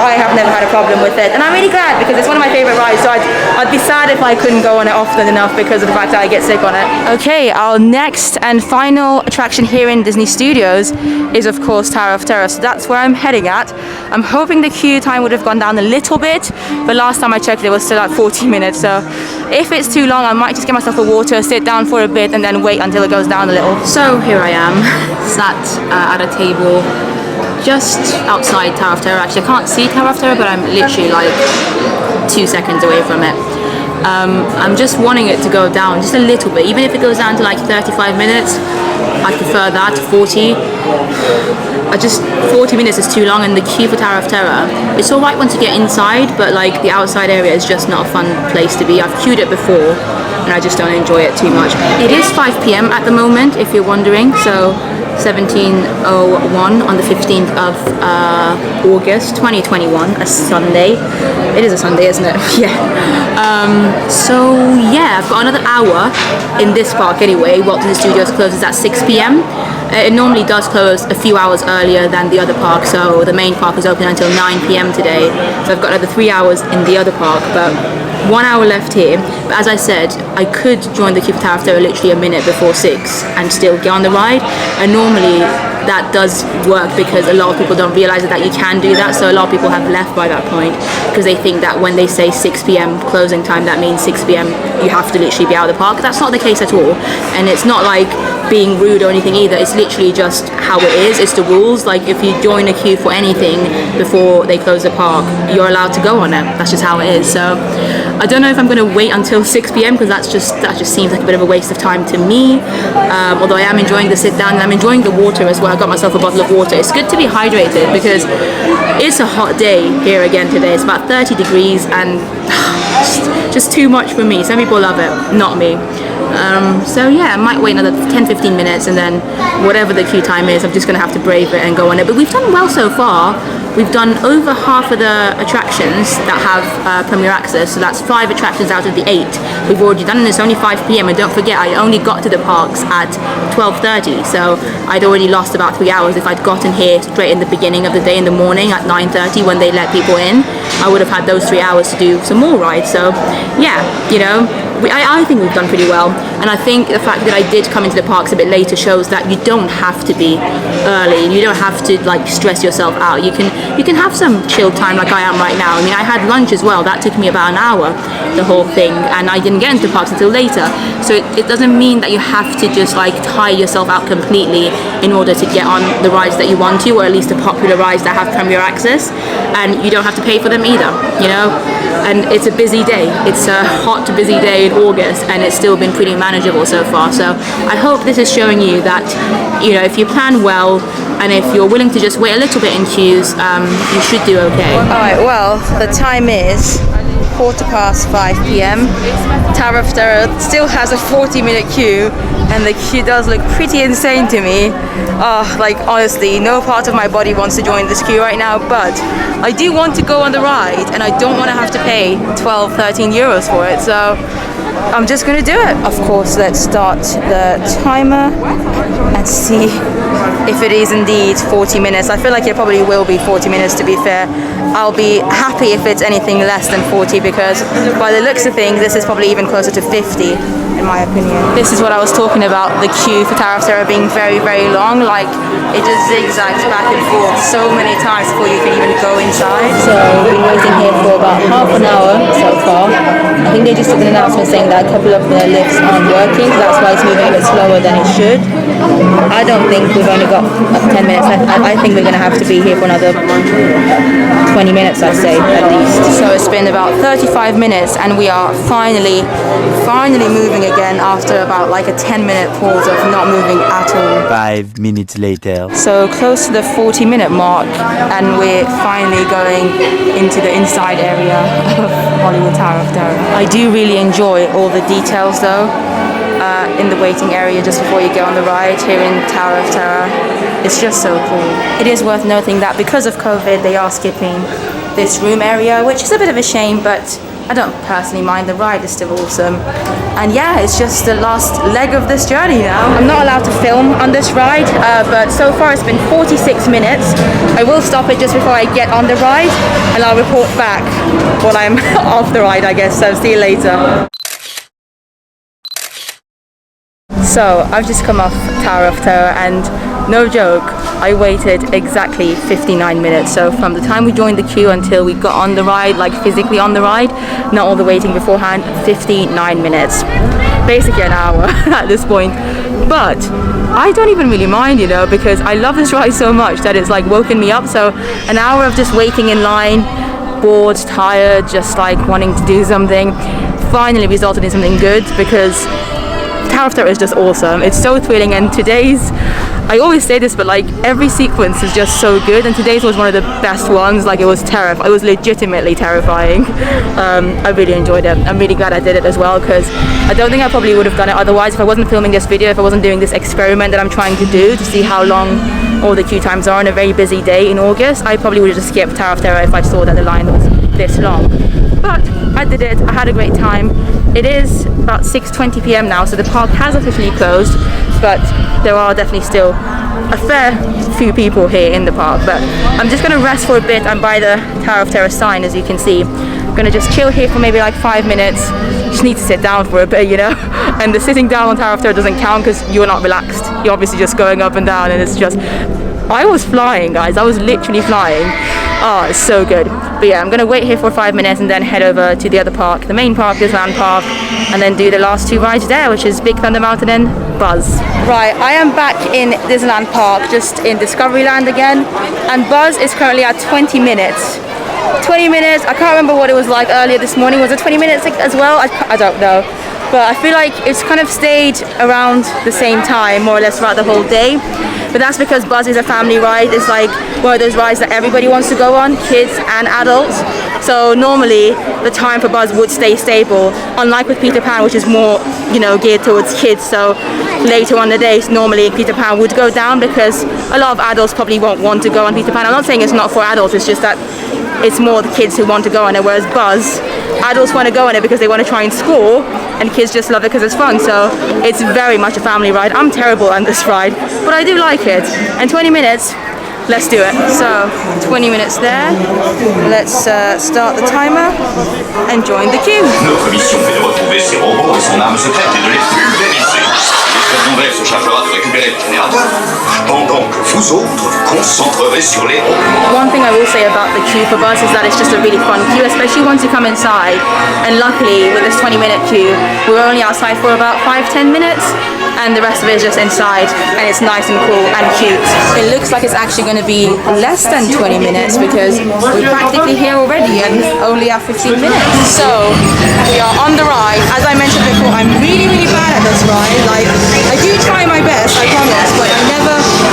I have never had a problem with it. And I'm really glad because it's one of my favorite rides, so I'd be sad if I couldn't go on it often enough because of the fact that I get sick on it. Okay, our next and final attraction here in Disney Studios is of course Tower of Terror, so that's where I'm heading at. I'm hoping the queue time would have gone down a little bit, but last time I checked it was still at 40 minutes, so if it's too long I might just get myself a water, sit down for a bit and then wait until it goes down a little. So here I am, sat at a table just outside Tower of Terror. Actually I can't see Tower of Terror, but I'm literally like 2 seconds away from it. I'm just wanting it to go down just a little bit, even if it goes down to like 35 minutes. I prefer that to 40. 40 minutes is too long, and the queue for Tower of Terror, it's alright once you get inside, but like the outside area is just not a fun place to be. I've queued it before and I just don't enjoy it too much. It is 5 p.m. at the moment, if you're wondering, so 17:01 on the 15th of August 2021, a Sunday. It is a Sunday, isn't it? Yeah. So yeah, I've got another hour in this park anyway. Walt Disney Studios closes at 6 p.m. It normally does close a few hours earlier than the other park, so the main park is open until 9 p.m. today. So I've got another 3 hours in the other park, but 1 hour left here. But as I said, I could join the queue for Tower of Terror literally a minute before 6 and still get on the ride. And normally that does work because a lot of people don't realize that you can do that. So a lot of people have left by that point because they think that when they say 6 p.m. closing time, that means 6 p.m. you have to literally be out of the park. That's not the case at all. And it's not like being rude or anything either. It's literally just how it is. It's the rules. Like if you join a queue for anything before they close the park, you're allowed to go on it. That's just how it is. So I don't know if I'm going to wait until 6 p.m. because that just seems like a bit of a waste of time to me. Although I am enjoying the sit down and I'm enjoying the water as well. I got myself a bottle of water. It's good to be hydrated because it's a hot day here again today. It's about 30 degrees and just too much for me. Some people love it, not me. So yeah, I might wait another 10-15 minutes and then whatever the queue time is, I'm just going to have to brave it and go on it. But we've done well so far. We've done over half of the attractions that have Premier Access, so that's 5 attractions out of the 8 we've already done, and it's only 5 p.m. and don't forget I only got to the parks at 12:30, so I'd already lost about 3 hours. If I'd gotten here straight in the beginning of the day in the morning at 9:30 when they let people in, I would have had those 3 hours to do some more rides. So yeah, you know, I think we've done pretty well. And I think the fact that I did come into the parks a bit later shows that you don't have to be early, and you don't have to like stress yourself out. You can have some chill time like I am right now. I mean, I had lunch as well. That took me about an hour, the whole thing, and I didn't get into the parks until later. So it doesn't mean that you have to just like tire yourself out completely in order to get on the rides that you want to, or at least the popular rides that have Premier Access, and you don't have to pay for them either, you know. And it's a busy day. It's a hot, busy day in August, and it's still been pretty manageable so far. So I hope this is showing you that, you know, if you plan well and if you're willing to just wait a little bit in queues, you should do okay. Alright, well, the time is 5:15 p.m. Tower of Terror still has a 40-minute queue, and the queue does look pretty insane to me. Like honestly, no part of my body wants to join this queue right now, but I do want to go on the ride, and I don't want to have to pay 12-13 euros for it, so I'm just gonna do it. Of course, let's start the timer and see if it is indeed 40 minutes. I feel like it probably will be 40 minutes, to be fair. I'll be happy if it's anything less than 40, because by the looks of things, this is probably even closer to 50, in my opinion. This is what I was talking about, the queue for Tower of Terror being very, very long. Like, it just zigzags back and forth so many times before you can even go inside. So we've been waiting here for about half an hour so far. I think they just took an announcement saying that a couple of the lifts aren't working, so that's why it's moving a bit slower than it should. I don't think we've only got 10 minutes. I think we're going to have to be here for another 20 minutes, I'd say, at least. So it's been about 35 minutes, and we are finally moving again after about like a 10-minute pause of not moving at all. 5 minutes later. So close to the 40-minute mark, and we're finally going into the inside area of Hollywood Tower of Terror. I do really enjoy all the details though, in the waiting area just before you go on the ride here in Tower of Terror. It's just so cool. It is worth noting that because of COVID, they are skipping this room area, which is a bit of a shame, but I don't personally mind. The ride is still awesome. And yeah, it's just the last leg of this journey now. I'm not allowed to film on this ride, but so far it's been 46 minutes. I will stop it just before I get on the ride, and I'll report back when I'm off the ride, I guess. So see you later. So I've just come off Tower of Terror, and no joke, I waited exactly 59 minutes. So from the time we joined the queue until we got on the ride, like physically on the ride, not all the waiting beforehand, 59 minutes. Basically an hour at this point. But I don't even really mind, you know, because I love this ride so much that it's like woken me up. So an hour of just waiting in line, bored, tired, just like wanting to do something, finally resulted in something good, because Tower of Terror is just awesome. It's so thrilling, and today's, I always say this, but like every sequence is just so good, and today's was one of the best ones. Like, it was terrifying. It was legitimately terrifying. I really enjoyed it. I'm really glad I did it as well, because I don't think I probably would have done it otherwise if I wasn't filming this video, if I wasn't doing this experiment that I'm trying to do to see how long all the queue times are on a very busy day in August. I probably would have just skipped Tower of Terror if I saw that the line was this long. But I did it. I had a great time. It is about 6:20 p.m. now, so the park has officially closed, but there are definitely still a fair few people here in the park. But I'm just going to rest for a bit. I'm by the Tower of Terror sign, as you can see. I'm going to just chill here for maybe like 5 minutes. Just need to sit down for a bit, you know. And the sitting down on Tower of Terror doesn't count because you're not relaxed. You're obviously just going up and down, and it's just... I was flying, guys. I was literally flying. Oh, it's so good. But yeah, I'm going to wait here for 5 minutes and then head over to the other park, the main park, Disneyland Park, and then do the last two rides there, which is Big Thunder Mountain and Buzz. Right, I am back in Disneyland Park, just in Discoveryland again, and Buzz is currently at 20 minutes. 20 minutes, I can't remember what it was like earlier this morning. Was it 20 minutes as well? I don't know. But I feel like it's kind of stayed around the same time, more or less, throughout the whole day. But that's because Buzz is a family ride. It's like one of those rides that everybody wants to go on, kids and adults. So normally the time for Buzz would stay stable, unlike with Peter Pan, which is more, you know, geared towards kids. So later on the day, normally Peter Pan would go down because a lot of adults probably won't want to go on Peter Pan. I'm not saying it's not for adults, it's just that it's more the kids who want to go on it, whereas Buzz, adults want to go on it because they want to try and score, and kids just love it because it's fun. So it's very much a family ride. I'm terrible on this ride, but I do like it. And 20 minutes, let's do it. So 20 minutes there. Let's start the timer and join the queue. Notre mission fait de retrouver ces robots et son arme secrète et de les pulvériser. Vous autres, vous concentrerez sur les ronds. One thing I will say about the queue for bus is that it's just a really fun queue, especially once you come inside. And luckily, with this 20-minute queue, we were only outside for about 5-10 minutes, and the rest of it is just inside, and it's nice and cool and cute. It looks like it's actually going to be less than 20 minutes because we're practically here already and only at 15 minutes. So we are on the ride. As I mentioned before, I'm really bad at this ride. Like, I do try my best, I promise, but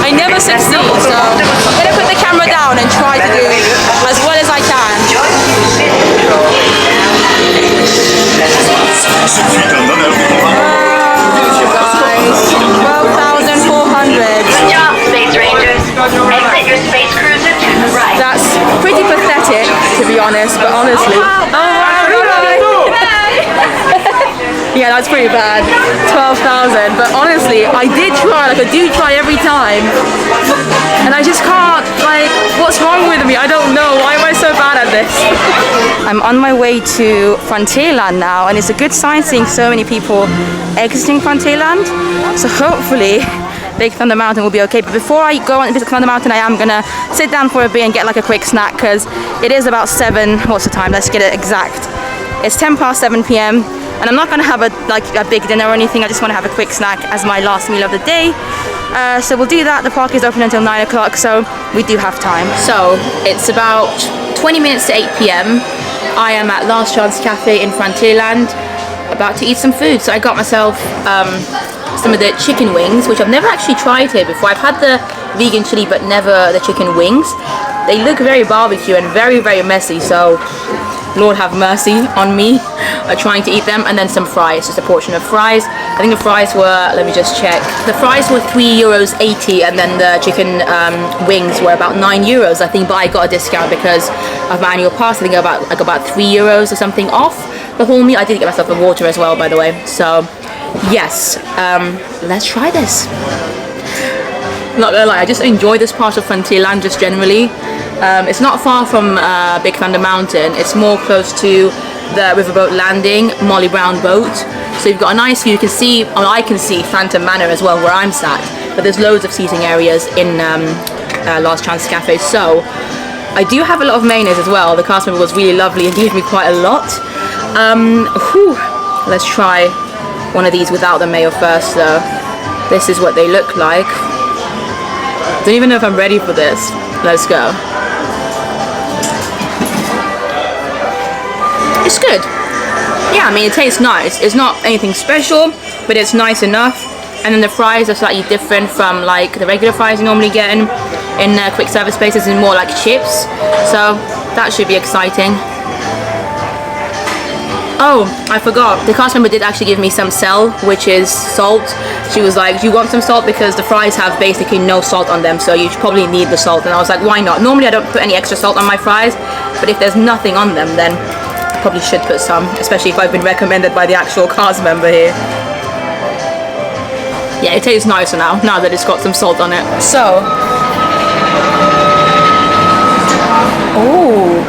I never succeed. So I'm gonna put the camera down and try to do as well as I can. Guys, 12,400. Good job, Space Rangers. Exit your space cruiser to the right. That's pretty pathetic, to be honest, but honestly. Yeah, that's pretty bad. 12,000, but honestly, I did try, like I do try every time. And I just can't, like, what's wrong with me? I don't know. Why am I so bad at this? I'm on my way to Frontierland now, and it's a good sign seeing so many people exiting Frontierland. So hopefully, Big Thunder Mountain will be okay. But before I go on Big Thunder Mountain, I am gonna sit down for a bit and get like a quick snack because it is about 7. What's the time? Let's get it exact. It's 10 past 7 p.m. and I'm not gonna have a big dinner or anything. I just want to have a quick snack as my last meal of the day. So we'll do that. The park is open until 9 o'clock, so we do have time. So it's about 20 minutes to 8 p.m. I am at Last Chance Cafe in Frontierland, about to eat some food. So I got myself some of the chicken wings, which I've never actually tried here before. I've had the vegan chili, but never the chicken wings. They look very barbecue and very messy, so Lord have mercy on me trying to eat them. And then some fries, just a portion of fries. I think the fries were, let me just check. The fries were €3.80 and then the chicken wings were about €9, I think, but I got a discount because of my annual pass. I think I got about €3 or something off the whole meal. I did get myself a water as well, by the way. So yes, let's try this. Not gonna lie, I just enjoy this part of Frontierland just generally. It's not far from Big Thunder Mountain. It's more close to the riverboat landing, Molly Brown boat. So you've got a nice view. You can see, I can see Phantom Manor as well where I'm sat. But there's loads of seating areas in Last Chance Cafe. So I do have a lot of mayonnaise as well. The cast member was really lovely and gave me quite a lot. Let's try one of these without the mayo first though. This is what they look like. Don't even know if I'm ready for this. Let's go. It's good. Yeah, I mean, it tastes nice. It's not anything special, but it's nice enough. And then the fries are slightly different from like the regular fries you normally get in quick service places, and more like chips. So that should be exciting. Oh, I forgot. The cast member did actually give me some sel, which is salt. She was like, do you want some salt? Because the fries have basically no salt on them, so you probably need the salt. And I was like, why not? Normally I don't put any extra salt on my fries, but if there's nothing on them, then I probably should put some, especially if I've been recommended by the actual cast member here. Yeah, it tastes nicer now that it's got some salt on it. So, oh,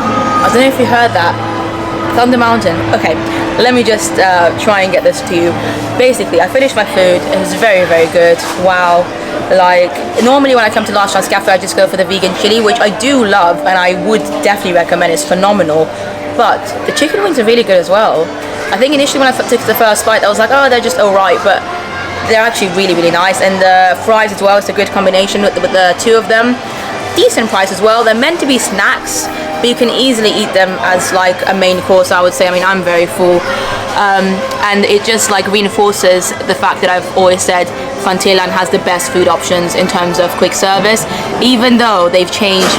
I don't know if you heard that. Thunder Mountain. Okay, let me just try and get this to you. Basically, I finished my food. It was very good. Wow. Like, normally when I come to Last Chance Cafe, I just go for the vegan chili, which I do love and I would definitely recommend. It's phenomenal. But the chicken wings are really good as well. I think initially when I took the first bite, I was like, oh, they're just alright, but they're actually really nice. And the fries as well, it's a good combination with the two of them. Decent price as well. They're meant to be snacks, but you can easily eat them as like a main course, I would say. I mean, I'm very full. And it just like reinforces the fact that I've always said Frontierland has the best food options in terms of quick service, even though they've changed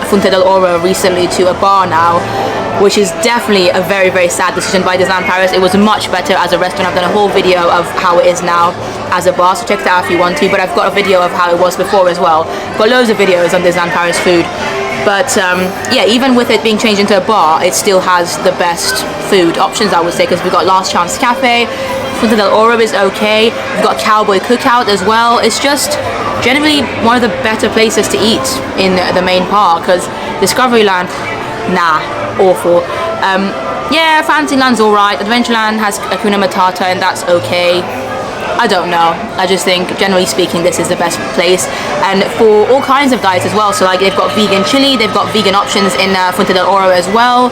Fonte del Oro recently to a bar now, which is definitely a very sad decision by Disneyland Paris. It was much better as a restaurant. I've done a whole video of how it is now as a bar, so check that out if you want to, but I've got a video of how it was before as well. Got loads of videos on Disneyland Paris food. But yeah, even with it being changed into a bar, it still has the best food options, I would say, because we've got Last Chance Cafe, Fonte del Oro is okay, we've got Cowboy Cookout as well. It's just generally one of the better places to eat in the main park, because Discoveryland, nah, awful. Yeah, Fantasyland's alright, Adventureland has Hakuna Matata and that's okay. I don't know. I just think, generally speaking, this is the best place, and for all kinds of diets as well. So like they've got vegan chili, they've got vegan options in Fuente del Oro as well,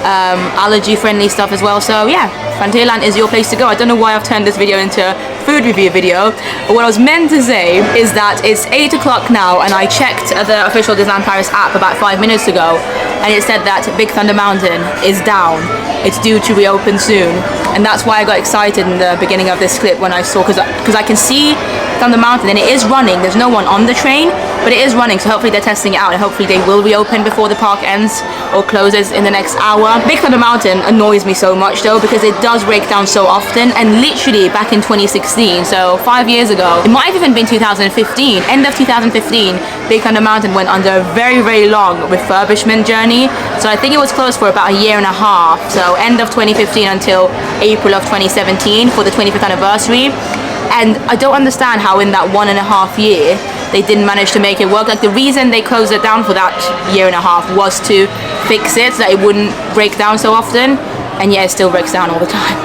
allergy friendly stuff as well. So yeah, Frontierland is your place to go. I don't know why I've turned this video into a food review video, but what I was meant to say is that it's 8 o'clock now, and I checked the official Disneyland Paris app about 5 minutes ago, and it said that Big Thunder Mountain is down. It's due to reopen soon, and that's why I got excited in the beginning of this clip when I saw, because I can see Thunder Mountain and it is running. There's no one on the train, but it is running, so hopefully they're testing it out, and hopefully they will reopen before the park ends or closes in the next hour. Big Thunder Mountain annoys me so much though, because it does break down so often, and literally back in 2016, so 5 years ago, it might have even been 2015, end of 2015, Big Thunder Mountain went under a very, very long refurbishment journey. So I think it was closed for about a year and a half, so end of 2015 until April of 2017 for the 25th anniversary. And I don't understand how in that 1.5 year they didn't manage to make it work. Like the reason they closed it down for that year and a half was to fix it so that it wouldn't break down so often, and yet it still breaks down all the time.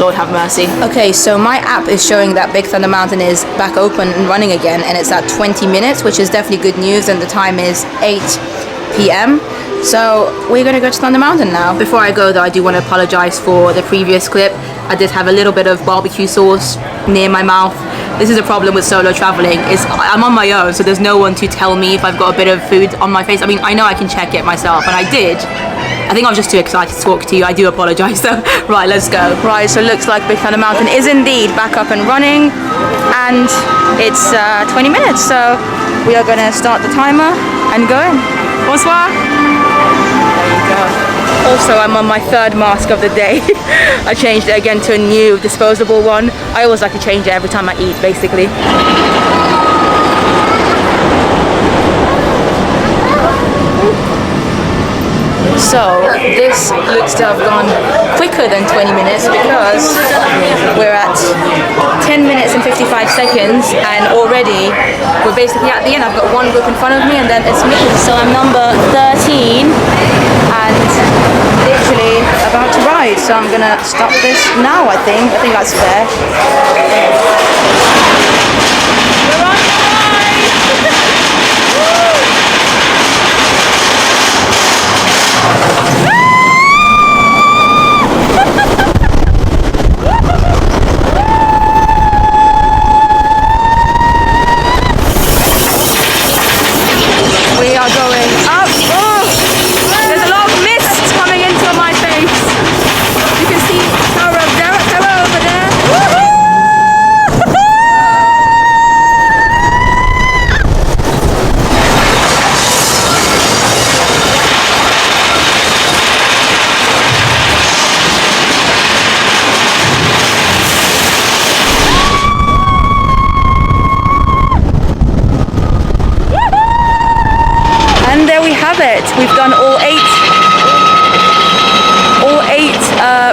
Lord have mercy. Okay, so my app is showing that Big Thunder Mountain is back open and running again, and it's at 20 minutes, which is definitely good news, and the time is 8 p.m. So we're gonna go to Thunder Mountain now. Before I go though, I do want to apologize for the previous clip. I did have a little bit of barbecue sauce near my mouth. This is a problem with solo traveling, is I'm on my own, so there's no one to tell me if I've got a bit of food on my face. I mean, I know I can check it myself, and I did. I think I was just too excited to talk to you. I do apologize though. Right, let's go. Right, so it looks like Big Thunder Mountain is indeed back up and running, and it's 20 minutes, so we are gonna start the timer and go in. Bonsoir. There you go. Also, I'm on my third mask of the day. I changed it again to a new disposable one. I always like to change it every time I eat, basically. So, this looks to have gone quicker than 20 minutes because we're at 10 minutes and 55 seconds, and already we're basically at the end. I've got one group in front of me and then it's me. So I'm number 13 and literally about to ride. So I'm gonna stop this now, I think. I think that's fair. We're on the ride! We are going up. Oh, there's a lot of mist coming into my face. You can see Tower of Terror over there. And there we have it. We've done all eight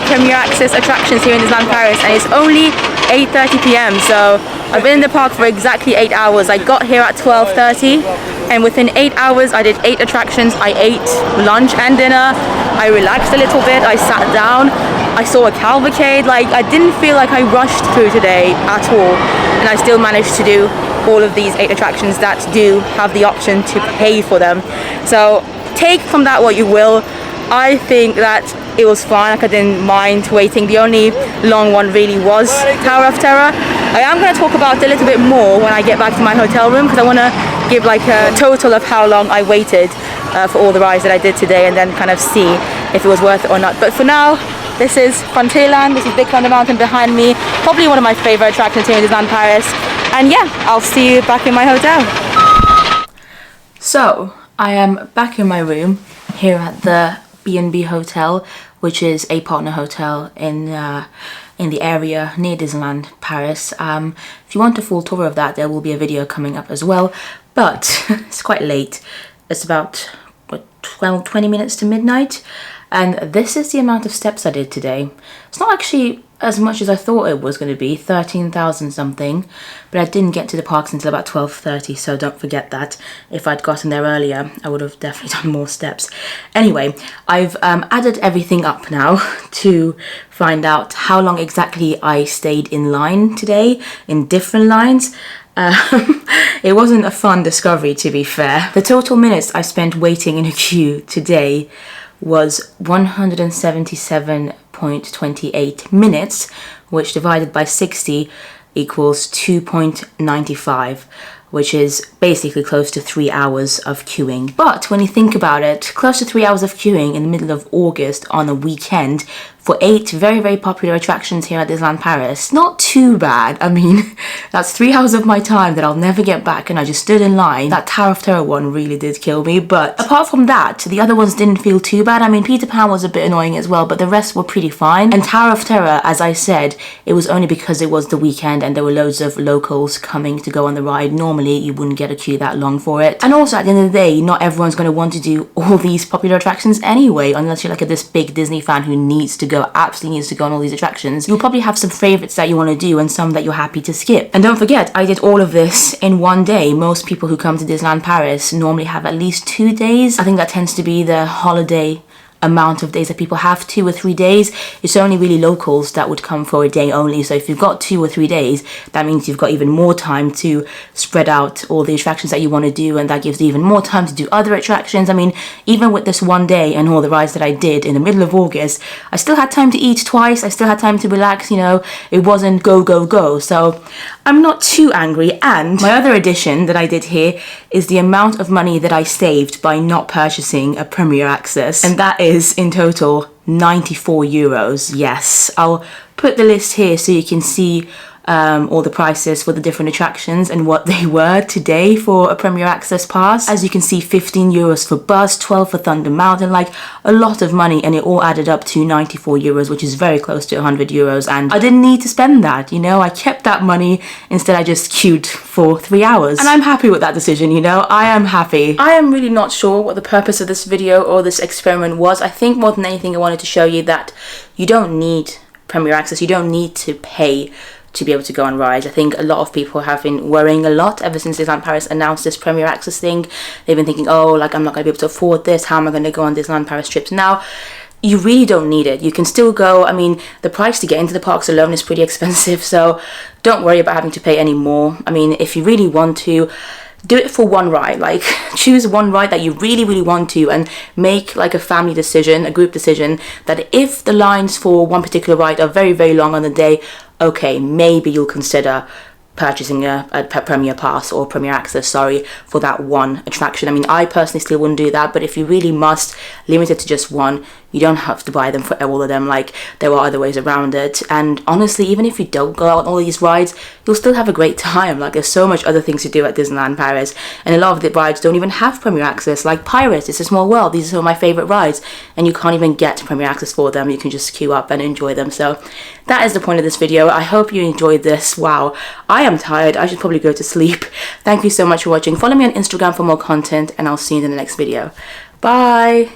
Premier Access attractions here in Disneyland Paris, and it's only 8:30 p.m. So I've been in the park for exactly 8 hours. I got here at 12:30, and within 8 hours I did 8 attractions. I ate lunch and dinner. I relaxed a little bit. I sat down. I saw a calvacade. Like, I didn't feel like I rushed through today at all, and I still managed to do all of these 8 attractions that do have the option to pay for them. So take from that what you will. I think that it was fine. Like, I didn't mind waiting. The only long one really was Tower of Terror. I am going to talk about it a little bit more when I get back to my hotel room, because I want to give like a total of how long I waited for all the rides that I did today, and then kind of see if it was worth it or not. But for now, this is Frontierland. This is Big Thunder Mountain behind me. Probably one of my favorite attractions here in Disneyland Paris. And yeah, I'll see you back in my hotel. So, I am back in my room here at the B&B Hotel, which is a partner hotel in the area near Disneyland Paris. If you want a full tour of that, there will be a video coming up as well. But it's quite late. It's about 20 minutes to midnight. And this is the amount of steps I did today. It's not actually as much as I thought it was going to be, 13,000 something, but I didn't get to the parks until about 12:30, so don't forget that. If I'd gotten there earlier, I would have definitely done more steps. Anyway, I've added everything up now to find out how long exactly I stayed in line today, in different lines. It wasn't a fun discovery, to be fair. The total minutes I spent waiting in a queue today was 177.28 minutes, which divided by 60 equals 2.95, which is basically close to 3 hours of queuing. But when you think about it, close to 3 hours of queuing in the middle of August on a weekend for 8 very, very popular attractions here at Disneyland Paris, not too bad. I mean, that's 3 hours of my time that I'll never get back, and I just stood in line. That Tower of Terror one really did kill me, but apart from that, the other ones didn't feel too bad. I mean, Peter Pan was a bit annoying as well, but the rest were pretty fine. And Tower of Terror, as I said, it was only because it was the weekend and there were loads of locals coming to go on the ride. Normally, you wouldn't get a queue that long for it. And also, at the end of the day, not everyone's going to want to do all these popular attractions anyway, unless you're like this big Disney fan who needs to go, absolutely needs to go on all these attractions. You'll probably have some favorites that you want to do and some that you're happy to skip. And don't forget, I did all of this in one day. Most people who come to Disneyland Paris normally have at least 2 days. I think that tends to be the holiday amount of days that people have, 2 or 3 days. It's only really locals that would come for a day only. So if you've got 2 or 3 days, that means you've got even more time to spread out all the attractions that you want to do, and that gives you even more time to do other attractions. I mean, even with this one day and all the rides that I did in the middle of August, I still had time to eat twice. I still had time to relax, you know. It wasn't go, go, go. So I'm not too angry. And my other addition that I did here is the amount of money that I saved by not purchasing a Premier Access, and that is in total 94 euros. Yes, I'll put the list here so you can see all the prices for the different attractions and what they were today for a Premier Access pass. As you can see, 15 euros for Bus, 12 for Thunder Mountain, like a lot of money, and it all added up to 94 euros, which is very close to 100 euros, and I didn't need to spend that, you know. I kept that money. Instead, I just queued for 3 hours, and I'm happy with that decision, you know. I am happy. I am really not sure what the purpose of this video or this experiment was. I think more than anything, I wanted to show you that you don't need Premier Access. You don't need to pay to be able to go on rides. I think a lot of people have been worrying a lot ever since Disneyland Paris announced this Premier Access thing. They've been thinking, oh, like, I'm not going to be able to afford this. How am I going to go on Disneyland Paris trips now? You really don't need it. You can still go. I mean, the price to get into the parks alone is pretty expensive, so don't worry about having to pay any more. I mean, if you really want to, do it for one ride. Like, choose one ride that you really, really want to, and make like a family decision, a group decision, that if the lines for one particular ride are very, very long on the day, okay, maybe you'll consider purchasing a Premier Pass or Premier Access, sorry, for that one attraction. I mean, I personally still wouldn't do that, but if you really must limit it to just one, you don't have to buy them for all of them. Like, there are other ways around it. And honestly, even if you don't go out on all these rides, you'll still have a great time. Like, there's so much other things to do at Disneyland Paris, and a lot of the rides don't even have Premier Access. Like Pirates, It's a Small World, these are some of my favorite rides, and you can't even get Premier Access for them. You can just queue up and enjoy them. So that is the point of this video. I hope you enjoyed this. Wow, I am tired. I should probably go to sleep. Thank you so much for watching. Follow me on Instagram for more content, and I'll see you in the next video. Bye.